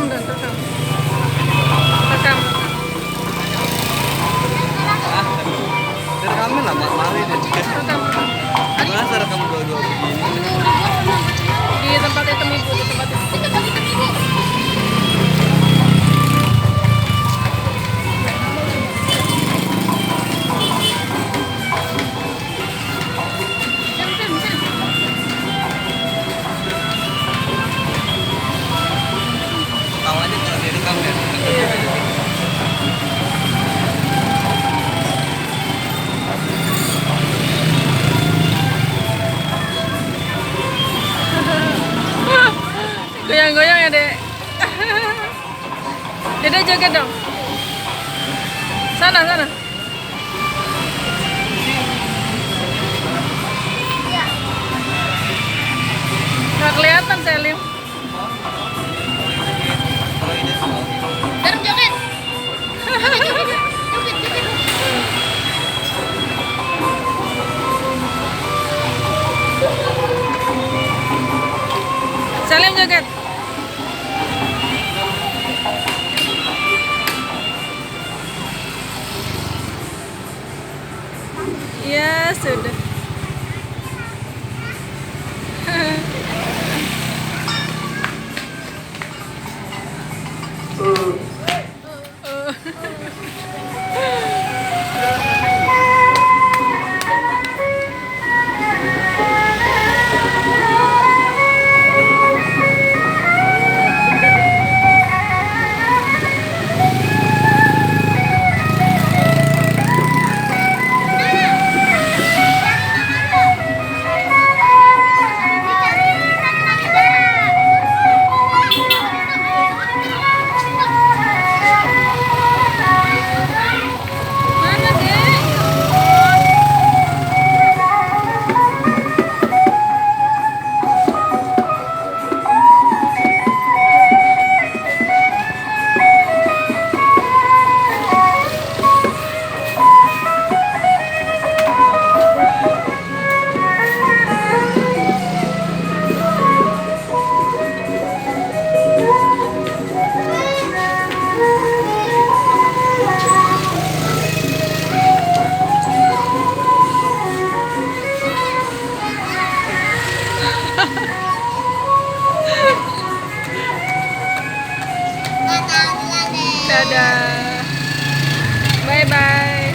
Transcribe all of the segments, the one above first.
dong, terekam. Terekam. Rekaman lah, Mak. Mari deh. Terekam. Masa rekam dua-dua begini? Di tempat itu ibu, di tempat itu. Tahu aja kalau direkam ya. Goyang-goyang ya, Dek. Dede joget dong. Sana, sana. Nggak kelihatan, Selim. Kalau ini semua. Dalam joget. Joget. Selim joget. Ya, sudah. Mana, Dek? Dadah. Bye-bye.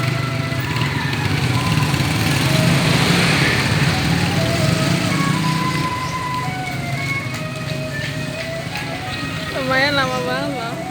Lumayan lama banget loh.